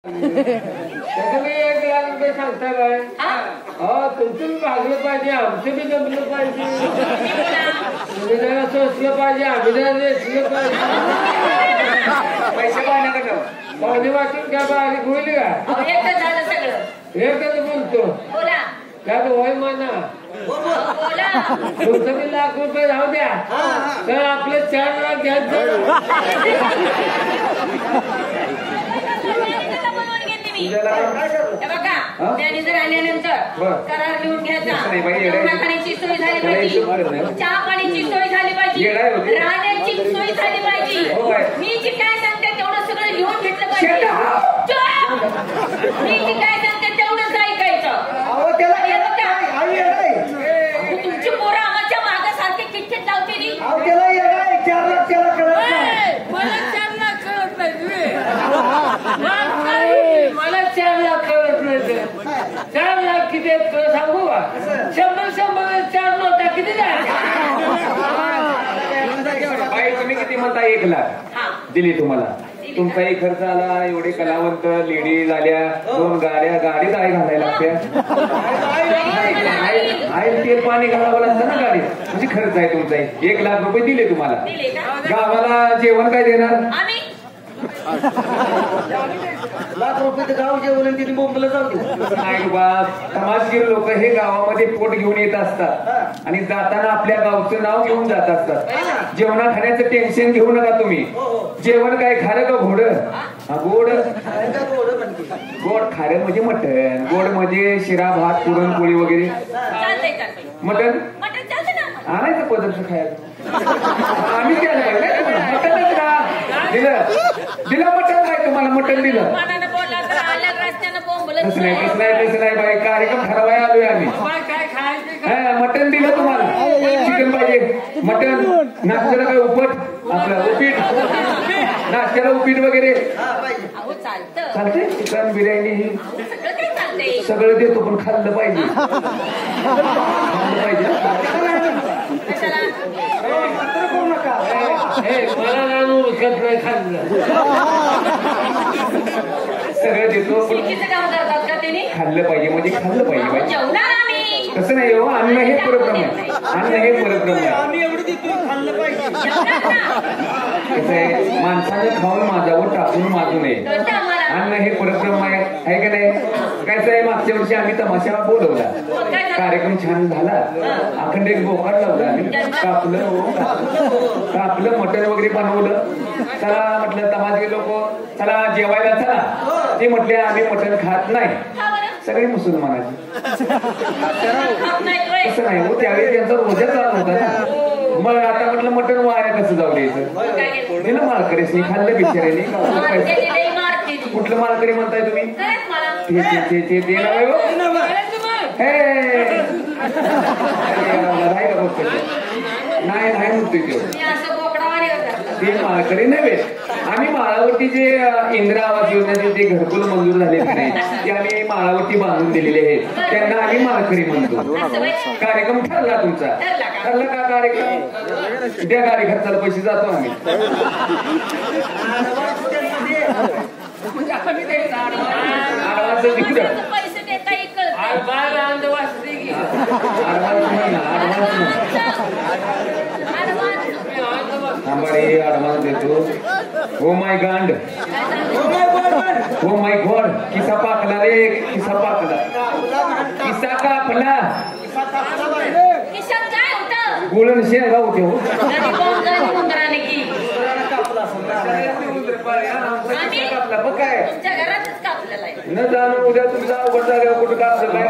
तुम्ही 1 लाख रुपये सांगता काय? हो तुमचं बी भागलं पाहिजे, आमचं बी जमलं पाहिजे, तुम्ही जरा सोचलं पाहिजे, आम्ही जरा वेचलं पाहिजे. पैसे पाहण्याकडं पाणी वाटून काय बारीक होईल का? एकच झालं सगळं. एकच बोलतो बोला त्यात होय म्हणा. बोला. तुमचं बी 1 लाख रुपये राहू द्या, तर आपलं 4 लाख घ्यायचं. बघा त्यांनी जर आल्यानंतर करार लिहून घ्यायचा, खाण्याची सोय झाली पाहिजे, चहा पाण्याची सोय झाली पाहिजे, राहण्याची सोय झाली पाहिजे. मी जी काय सांगते तेवढं सगळं लिहून घेतलं पाहिजे. मी जी काय सांगते तेवढंच ऐकायचं. तुमची पोरं आमच्या मागासारखे किटकिट लावते. मला 4 लाख कळत नाही. 4 लाख किती आहेत तुला सांगू का? 100 4 नोटा किती बाई तुम्ही किती म्हणता? 1 लाख दिली तुम्हाला. तुमचाही खर्च आला, एवढे कलावंत लेडीज आल्या, 2 गाड्या, गाडीत आहे घालायला लागत्या, तेल पाणी घालावं लागतं ना गाडीत, म्हणजे खर्च आहे तुमचाही. 1 लाख रुपये दिले तुम्हाला. गावाला जेवण काय देणार? लाख रुपये गाव जेवण तिने मुंबईला जाऊ दे. नाही बा, समाजगीर लोक हे गावामध्ये पोट घेऊन येत असतात आणि जाताना आपल्या गावचं नाव घेऊन जात असतात. जेवणा खाण्याचं टेन्शन घेऊ नका तुम्ही. जेवण काय खारं का घोड? गोड. गोड खारं म्हणजे मटण, गोड म्हणजे शिरा भात पुरणपोळी वगैरे. मटण आणायचं पदार्थ खायचं. आम्ही मटणच का दिलं मटण काय तुम्हाला? मटण दिलं. तसं नाही बाई, कार्यक्रम ठरवायला आलोय आम्ही. मटण दिलं तुम्हाला. चिकन पाहिजे, मटण. नाश्त्याला काय उपट, आपलं उपीट, नाश्त्याला उपीट वगैरे चालते. चिकन बिर्याणी ही सगळं देतो, पण खाल्लं पाहिजे. मला नानू उरकत नाही खाल्लं. सगळं देतो पण खाल्लं पाहिजे, म्हणजे खाल्लं पाहिजे. तसं नाही हो, अन्न हे परब्रह्म आहे. अन्न हे परब्रह्म आहे. आम्ही एवढं देतो, खाल्लं पाहिजे. कसं आहे, माणसानं खाऊन माझावर टाकून माजू नये. अन्न हे परब्रह्म आहे का नाही? कसं आहे, मागच्या वर्षी आम्ही तमाशा बोलवला, कार्यक्रम छान झाला, अखंड एक बोकाड लावला, कापलं मटण वगैरे बनवलं. चला म्हटलं तमाशे लोक चला जेवायला चला. ते म्हटले आम्ही मटण खात नाही. सगळे मुसलमानाचे. तसं नाही हो, त्यावेळी त्यांचा रोजा चालू होता ना. मग आता म्हटलं मटण वाया कसं जाऊ द्यायचं? दिलं माळकरीसनी, खाल्लं बिचाऱ्याने. कुठलं माळकरी म्हणताय तुम्ही? ते नाही म्हणतोय ते माळकरी नव्हे. आम्ही माळावरती जे इंदिरा आवास योजनेचे जे घरकुल मंजूर झाले नाही, ते आम्ही माळावरती बांधून दिलेले आहेत, त्यांना आम्ही माळकरी म्हणतो. कार्यक्रम ठरला तुमचा. ठरला का कार्यक्रम? त्या कार्यक्रमाला पैसे जातो आम्ही. ऍडव्हान्स देतो. ओ माय गांड, ओ माय गॉड. किस्सा पाकला रे, किस्सा पाकला. किस्सा कापला. गुळण शेंगा होते हो. न जाणं उद्या तुमचा अवघड झालं. कुठं कापलं काय?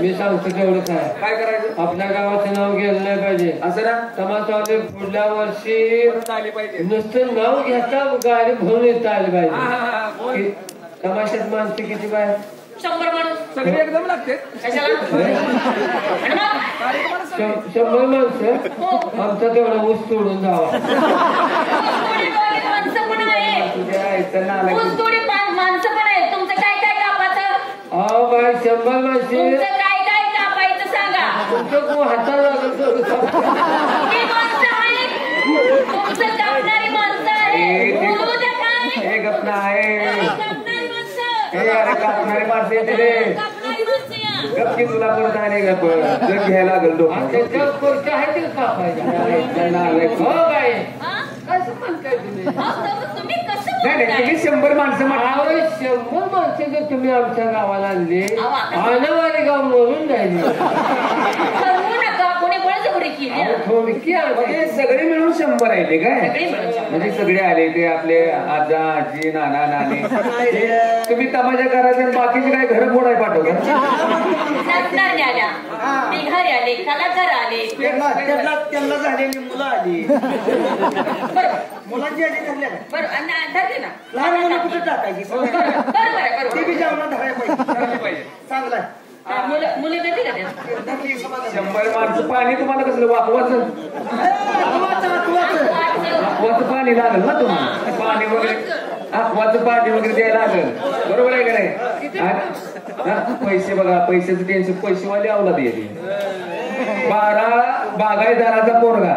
मी सांगतो तेवढंच आहे. काय करायचं? आपल्या गावाचं नाव गेलं नाही पाहिजे. असं ना, तमाशावाले पुढल्या वर्षी नुसतं नाव घेता गाडी भरून येता आली पाहिजे. तमाशात माणसं किती पाहिजे? 100 माणूस. सगळे एकदम लागते. 100 माणसं. आमचा तेवढा ऊस तोडून जावा. माणसं पण आहेत. तुमचं काय काय कापायचं? अहो बाय 100 माणसे. काय काय कापायचं सांगा. तुमचं हाताला लागत तुमचं कापणारी माणसं आहे. हे गप्पा आहे. हे अरे कापणारी माणसं येते रे कापणारी माणसं या. गपकी तुला परत आले जग घ्यायला लागल तो त्याच्यावर खुर्ची आहे ते कापायच्या. हो बाई हा? कसं म्हणताय तुम्ही? अहो, तर तुम्ही कसं नाही नाही बोलताय? तुम्ही 100 माणसं म्हटलं. अहो, 100 माणसं जर तुम्ही आमच्या गावाला आणले अहो, आता- आनवारी गाव मरून जाईल. ठरवू नका कोणी बळजबरी केली अहो, थोडकी आहे. म्हणजे सगळे मिळून 100 आहे ते काय सगळे मिळून. म्हणजे सगळे आले ते आपले आजा आजी नाना नानी तुम्ही तमाशा करायचे आणि बाकीचे काय घर फोडाय पाठवता नाचणार आल्या बिघारी आले कलाकार आले त्यांना झालेली मुलं आली बरोबर मुलांची आली ठरल्या का? बरोबर आणि धरले ना लहान मुलं कुठे टाकायची बरोबर आहे ते बरोबर बी जेवणात धरायला पाहिजे चांगला आहे. मुलं देते का त्यात? धरली समाधान. 100 माणसं पाणी तुम्हाला कसलं वापवायचं अक्वाचं पाणी लागल ना तुम्हाला पाणी वगैरे अक्वाचं पाणी वगैरे द्यायला लागल बरोबर आहे का नाही हा? पैसे बघा पैशाचं टेन्शन पैसेवाले अवलाद येते 12 बागायतदाराचा पोरगा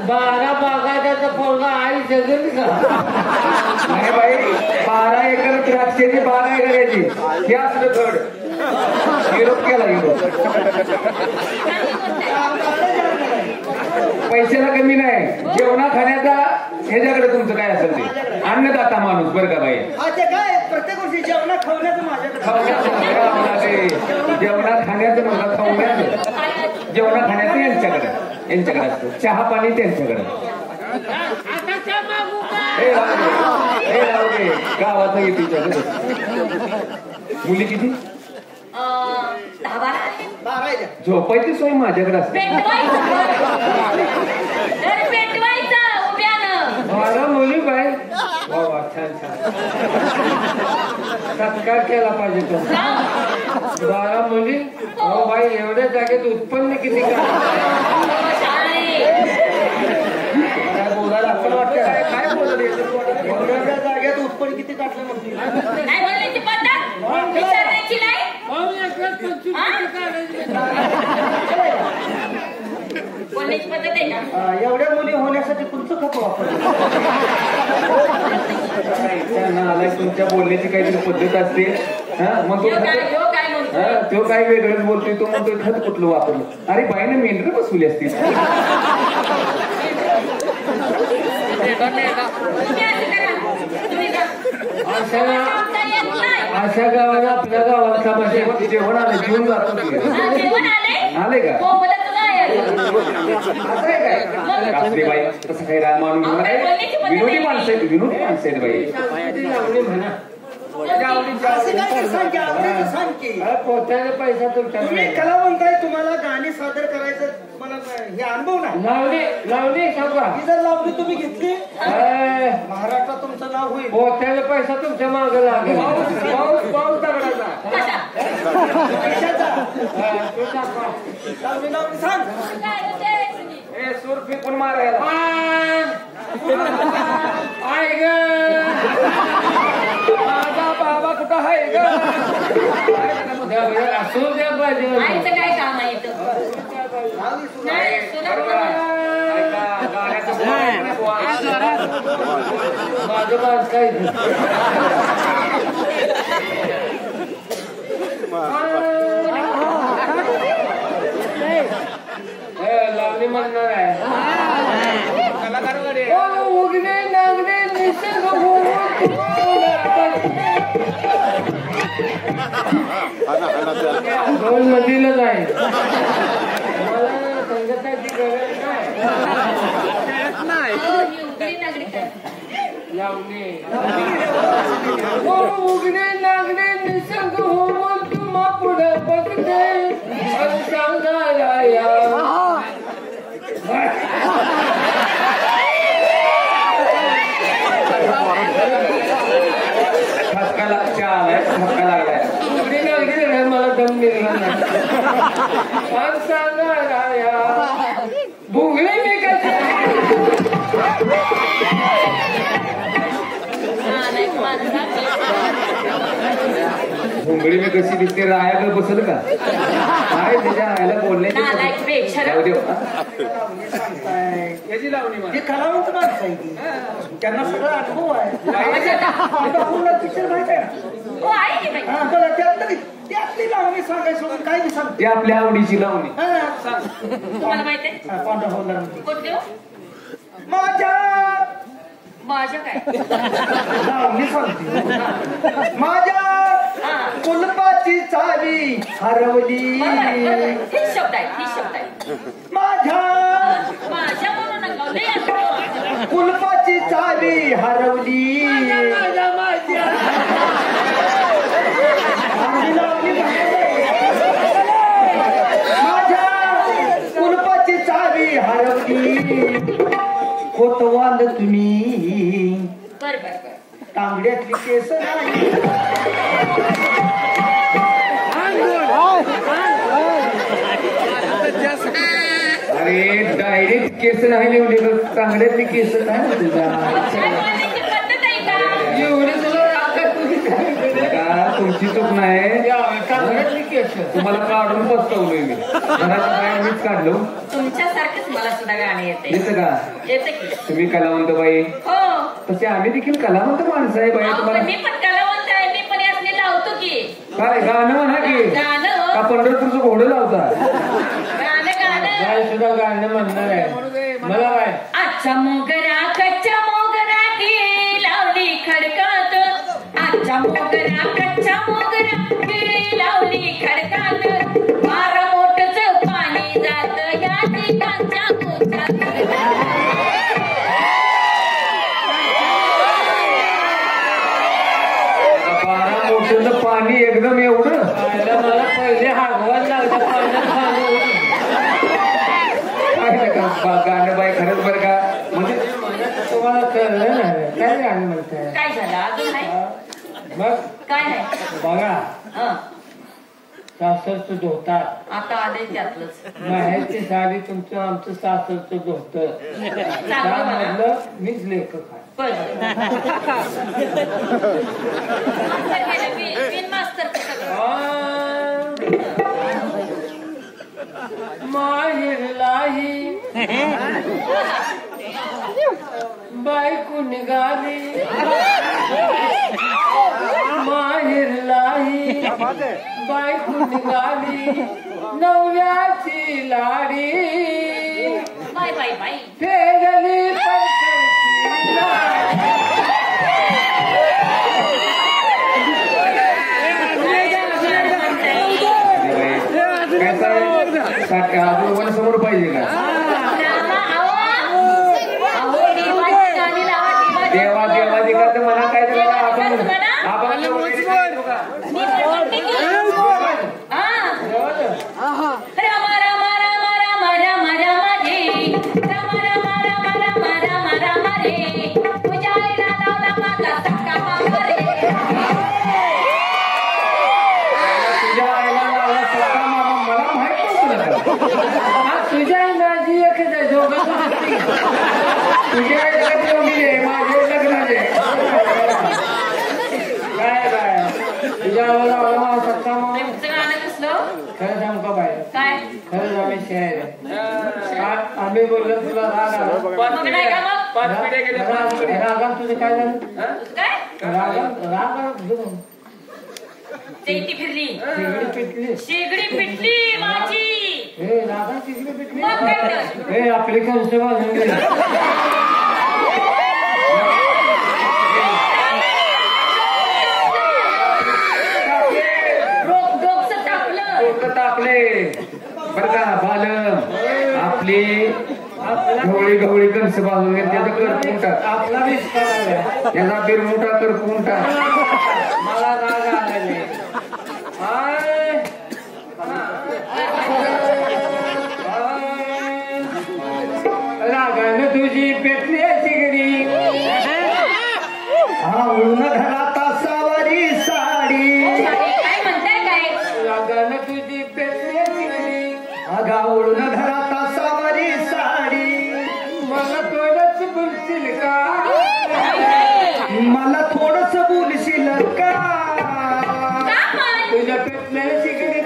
12 बागायचा पोरगा आई जगेल का? नाही बाई 12 एकर द्राक्षाची बाग आहे करायची हे असलं थोड युरोप केला युरोप पैशाला कमी नाही जेवणा खाण्याचा ह्याच्याकडे तुमचं काय असेल ते अन्नदाता माणूस बरं का बाई अच्छा काय प्रत्येक गोष्टी जेवणा खावण्याचं माझ्याकडे जेवणा खाण्याचं मला खावण्याचं जेवणा खाण्याचं यांच्याकडे असतं चहा पाणी त्यांच्याकडे हे राहू दे गावाचं येते मुली किती 10-12 बारा आहे त्या. झोपायची सोय माझ्याकडे असते पेटवायचं उभ्यानं 12 मुली बाई वा वा छान छान सत्कार केला पाहिजे तो 12 मुली हो बाई एवढ्या जागेत उत्पन्न किती काय बोलायला आपण वाटतं काय बोलत एवढ्या जागेत उत्पन्न किती काढलं म्हणते नाही बोलण्याची पद्धत विचारण्याची नाही बोलण्याची पद्धत आहे का एवढ्या मुली होण्यासाठी तुमचं खत वापरलं तुमच्या बोलण्याची काहीतरी पद्धत असते हा मग ह्यो काय म्हणतो तो काय वेगळंच बोलतोय तो म्हणतोय खत कुठलं वापरलं अरे बाईने मेंढर बसवली असतील तुम्ही असं करा तुम्ही जा. सांगता येत नाही. अशा गावाला आपल्या गावात समाज जेवण आलं जेवण जातो जेवण आले आले का हो बोलत नाही असं आहे काय असते बाई तसं काही राग मानून घेऊ नका. विनोदी माणसं आहेत बाई म्हणा असं काय सांग की आवडीचं सांग की पोत्याने पैसा तुम्ही तुमच्या कलावंत आहे तुम्हाला गाणी सादर करायचं मला हे अनुभव नाही लावणी सांगा ही जर लावणी तुम्ही घेतली महाराष्ट्रात तुमचं नाव होईल पोत्याने पैसा तुमच्या मागे लागेल पाऊस दगडाचा पैशाचा तुझा लावणी लावणी सांग हे सूर फेकून मारायला आई ग माझा बाबा कुठं आहे ग असू द्या पाहिजे आईचं काय काम आहे इथं? नाही सुना माझं माणसं काय लावणी म्हणणार आहे उगणे नागणे निसर्ग दोन नदीला जाईल मला संगताची गरज नाही उघडी नागरिक लावणे उगणे नागणे निसर्ग होऊन तुम्हा पुढे बघते सांगायला या ठसका लागलाय उगडी नागडी नाही मला दम निघला नाही सांगायला या भुगले मी कसे घोंगडी मी कशी दिसते रायाकडे बसल का काय त्याच्या आयला बोलण्याची जाऊ दे. याची लावणी हे कलावंत माणसं आहे ती. त्यांना सगळा अनुभव आहे पूर्ण पिक्चर माहिती आहे ना? हो आहे की बाई. हा बरं त्यातली लावणी सांगायचं काय सांग ती आपल्या आवडीची लावणी. तुम्हाला माहिती आहे पांढरा होणार कोणते हो? माझ्या काय लावणी सांगते. माझ्या कुलपाची चावी हरवली. ही शब्द आहे. माझ्या म्हणून नका लय असं. कुलपाची चावी हरवली. माझ्या कुलपाची चावी हरवली. कोतवाल तुम्ही तांगड्यातली केस नाही. अरे डायरेक्ट केस नाही निवडली तर चांगल्यातली केस काय ना तुझा. एवढी तुला राखत तुझी का तुमची चूक नाही. चांगल्यातली केस तुम्हाला काढून पस्तवलोय मी. घराच्या बाहेर मीच काढलो. तुमच्यासारखंच मला सुद्धा गाणे येते. येतं का? येते की. तुम्ही कलावंत बाई. हो तसे आम्ही देखील कलावंत माणसं आहे बाई. तुम्हाला मी पण कलावंत आहे. मी पण यासने लावतो की काय गाणं म्हणा की गाणं. का पंढरपूरचं घोडं लावता. गाणं सुद्धा गाणं म्हणणार आहे मला काय. आजचा मोगरा कच्चा मोगरा की लावली खडकात. आजचा मोगरा कच्चा मोगरा की लावली खडकात. फार मोठच पाणी जात या ठिकाणच्या कोचात. बारा मोठं पाणी एकदम एवढं. मला पहिले हागवायला लागलं पाण्यात गाणं बाई खरंच बरं का. म्हणजे तुम्हाला कळलं नाही काय गाणं म्हणताय. काय झालं अजून नाही मग काय नाही बघा हं. सासरचं धोतर आता आले त्यातलंच माहेरची साडी तुमचं आमचं सासरचं धोतर त्यामधलं मीच लेखक आहे. माहेरलाही बायको निघाली. माहेरलाही बायको निघाली. नवऱ्याची लाडी बाय बाय बाय फेरली पडकरची लाडी. समोर पाहिजे का. देवा देवादी का तर मला काय तर आपण तुझ्या माझी एक तुझ्या माझे लग्नाचे काय काय तुझ्या सत्ता खरं सांग का बाहेर काय खरंच आम्ही शहर आम्ही बोललो तुला राग रागात तुझं काय झालं. रागात शेगडी फिरली शेगडी पिटली. शेगडी पिटली माझी. हे रागात शेगडी पिटली. हे आपली कंस वाजून गेली. तापले बर का. बालम आपली गवळी गवळी कणस बांधून त्याचा करपून टाक. आपला त्याचा बिरमुटा करपून टाक. मला राग आलेले रागानं तुझी पेटली शिगडी. आवळून घरात सावरी साडी. काय म्हणताय काय रागानं तुझी पेटली शिगडी. आवळून घरात सावरी साडी. मला थोडंच बोलशील का. मला थोडस बोलशील का. तुझ्या पेटल्या शिगडी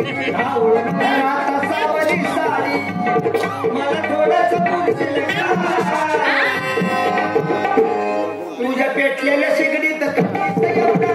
आवळून धरा सावरी साडी मला थोडंसं पुरशील का? तुझ्या पेटलेल्या शेगडीत कधीच एवढा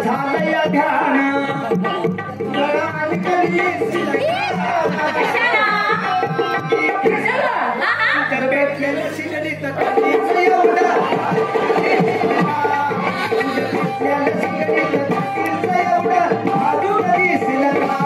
झालंय ध्यान तर भेटलेलं शिगडीत कधीच एवढं अजून दिसलं का?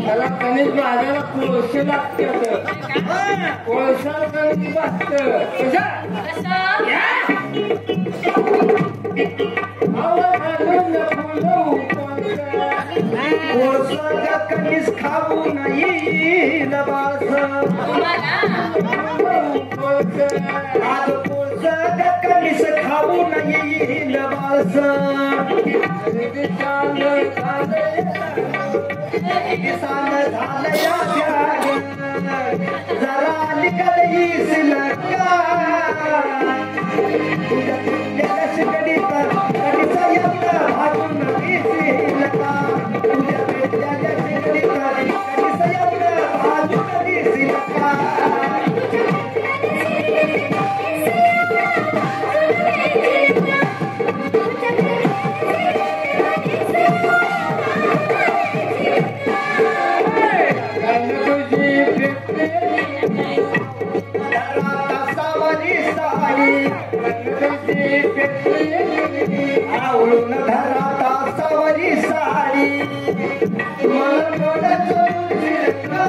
त्याला कणीस भाजायला कोळसे लागते कोळसा कणीस भाजत कणीस खाऊ नाही बास आज कोळस कणीस खाऊ नाही बास किसान झालया जरा निकल येईल का? तुझ्या पेटलेल्या शिगडीत कधीच एवढं भाजून दिसेल का? तुझ्या पेटलेल्या शिगडीत कधीच एवढं भाजून दिसेल का? आवळून धरा सावरी साडी मला थोडंसं पुरशील का?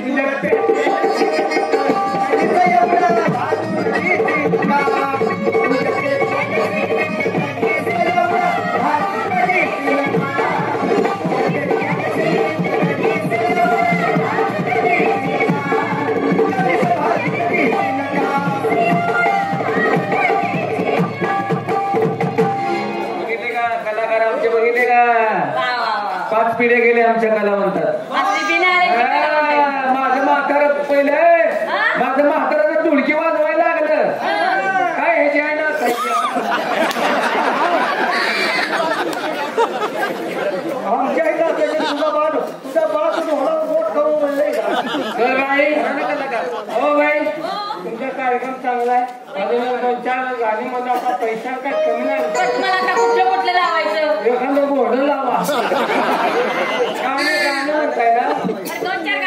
तुझ्या पेटलेल्या शिगडीत कधीच एवढं भाजून दिसेल का? तुझ्या पेटलेल्या शिगडीत कधीच एवढं भाजून दिसेल का? बघितले का? 5 पिढ्या गेले आमच्या कलावंतात. माझं म्हातारं पहिले माझं म्हाताराचं ढोलकी वाजवायला लागलं काय ह्याची आहे ना आमच्या तुझा बाळ ढोला गोट करून म्हणलंय का? हो भाई तुमचा कार्यक्रम चांगला आहे. 2-4 गाणी मध्ये आपला पैसा काय कमी नाही. कुठलं लावायचं एखादं घोडं लावा गाणं म्हणताय ना. 2-4